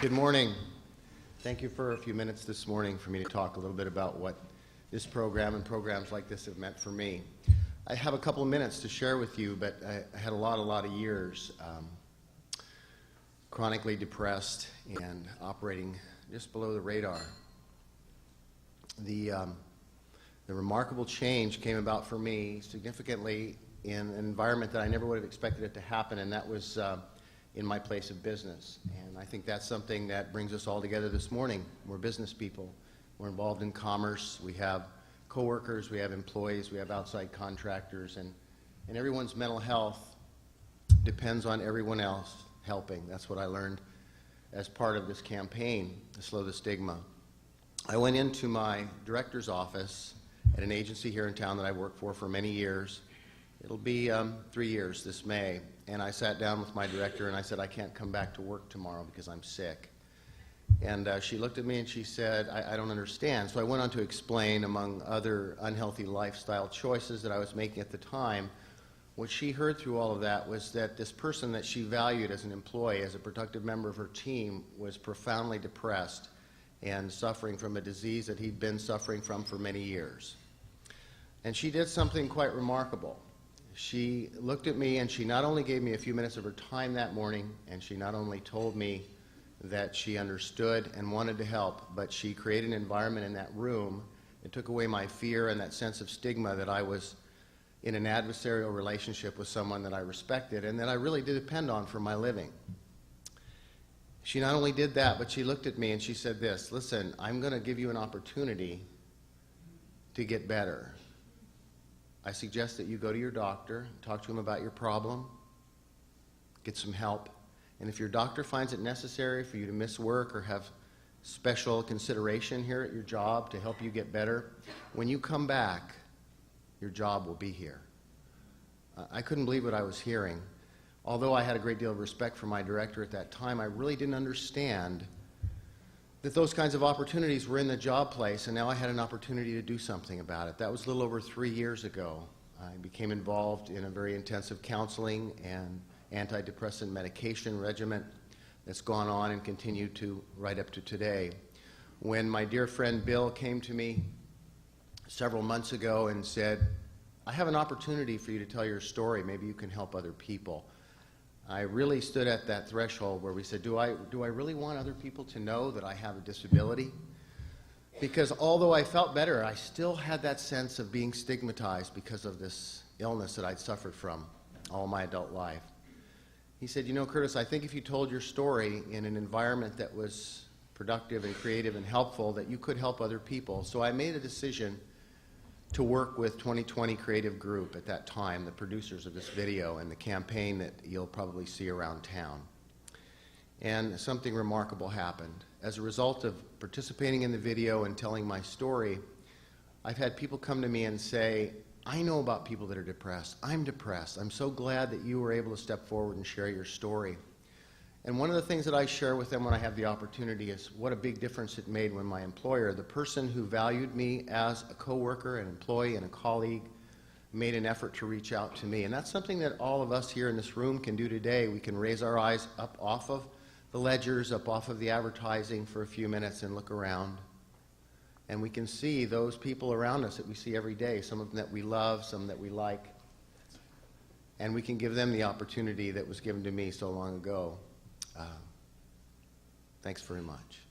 Good morning. Thank you for a few minutes this morning for me to talk a little bit about what this program and programs like this have meant for me. I have a couple of minutes to share with you, but I had a lot of years chronically depressed and operating just below the radar. The remarkable change came about for me significantly in an environment that I never would have expected it to happen, and that was in my place of business. And I think that's something that brings us all together this morning. We're business people. We're involved in commerce. We have coworkers, we have employees, we have outside contractors, and everyone's mental health depends on everyone else helping. That's what I learned as part of this campaign, to Slow the Stigma. I went into my director's office at an agency here in town that I worked for many years. It'll be 3 years this May. And I sat down with my director and I said, I can't come back to work tomorrow because I'm sick. And she looked at me and she said, I don't understand. So I went on to explain, among other unhealthy lifestyle choices that I was making at the time, what she heard through all of that was that this person that she valued as an employee, as a productive member of her team, was profoundly depressed and suffering from a disease that he'd been suffering from for many years. And she did something quite remarkable. She looked at me and she not only gave me a few minutes of her time that morning, and she not only told me that she understood and wanted to help, but she created an environment in that room that took away my fear and that sense of stigma that I was in an adversarial relationship with someone that I respected and that I really did depend on for my living. She not only did that, but she looked at me and she said this, listen, I'm going to give you an opportunity to get better. I suggest that you go to your doctor, talk to him about your problem, get some help. And if your doctor finds it necessary for you to miss work or have special consideration here at your job to help you get better, when you come back, your job will be here. I couldn't believe what I was hearing. Although I had a great deal of respect for my director at that time, I really didn't understand that those kinds of opportunities were in the job place, and now I had an opportunity to do something about it. That was a little over 3 years ago. I became involved in a very intensive counseling and antidepressant medication regimen that's gone on and continued to right up to today. When my dear friend Bill came to me several months ago and said, I have an opportunity for you to tell your story, maybe you can help other people, I really stood at that threshold where we said, do I really want other people to know that I have a disability? Because although I felt better, I still had that sense of being stigmatized because of this illness that I'd suffered from all my adult life. He said, you know, Curtis, I think if you told your story in an environment that was productive and creative and helpful, that you could help other people. So I made a decision to work with 2020 Creative Group at that time, the producers of this video and the campaign that you'll probably see around town. And something remarkable happened. As a result of participating in the video and telling my story, I've had people come to me and say, I know about people that are depressed. I'm depressed. I'm so glad that you were able to step forward and share your story. And one of the things that I share with them when I have the opportunity is what a big difference it made when my employer, the person who valued me as a coworker, an employee, and a colleague, made an effort to reach out to me. And that's something that all of us here in this room can do today. We can raise our eyes up off of the ledgers, up off of the advertising for a few minutes and look around. And we can see those people around us that we see every day, some of them that we love, some that we like. And we can give them the opportunity that was given to me so long ago. Thanks very much.